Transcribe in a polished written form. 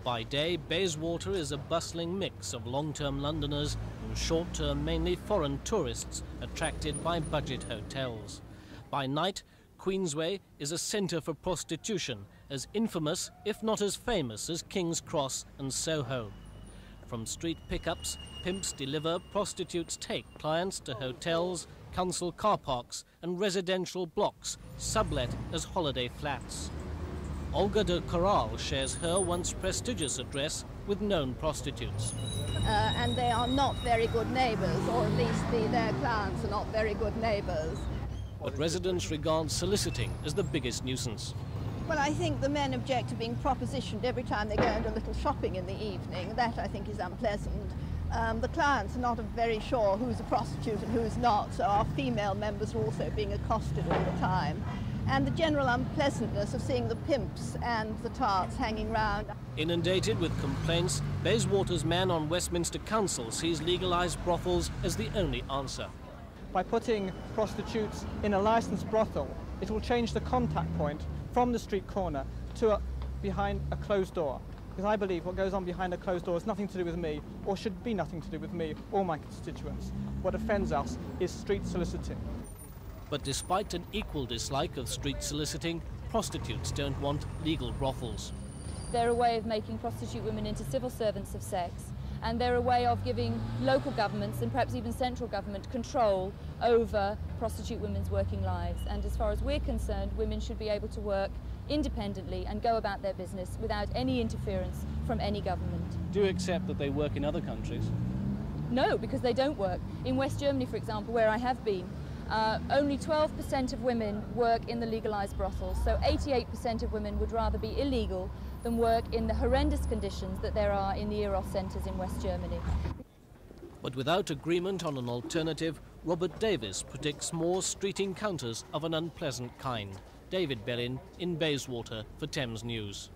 By day, Bayswater is a bustling mix of long-term Londoners and short-term, mainly foreign tourists attracted by budget hotels. By night, Queensway is a centre for prostitution, as infamous, if not as famous, as King's Cross and Soho. From street pickups, pimps deliver, prostitutes take clients to hotels, council car parks and residential blocks, sublet as holiday flats. Olga de CORRAL shares her once prestigious address with known prostitutes. And they are not very good neighbours, or at least their clients are not very good neighbours. But residents regard soliciting as the biggest nuisance. Well, I think the men object to being propositioned every time they go into a little shopping in the evening. That, I think, is unpleasant. The clients are not very sure who's a prostitute and who's not, so our female members are also being accosted all the time. And the general unpleasantness of seeing the pimps and the tarts hanging round. Inundated with complaints, Bayswater's man on Westminster Council sees legalised brothels as the only answer. By putting prostitutes in a licensed brothel, it will change the contact point from the street corner to behind a closed door. Because I believe what goes on behind a closed door has nothing to do with me, or should be nothing to do with me or my constituents. What offends us is street soliciting. But despite an equal dislike of street soliciting, prostitutes don't want legal brothels. They're a way of making prostitute women into civil servants of sex, and they're a way of giving local governments and perhaps even central government control over prostitute women's working lives. And as far as we're concerned, women should be able to work independently and go about their business without any interference from any government. Do you accept that they work in other countries? No, because they don't work. In West Germany, for example, where I have been, only 12% of women work in the legalised brothels, so 88% of women would rather be illegal than work in the horrendous conditions that there are in the Eros centres in West Germany. But without agreement on an alternative, Robert Davis predicts more street encounters of an unpleasant kind. David Bellin in Bayswater for Thames News.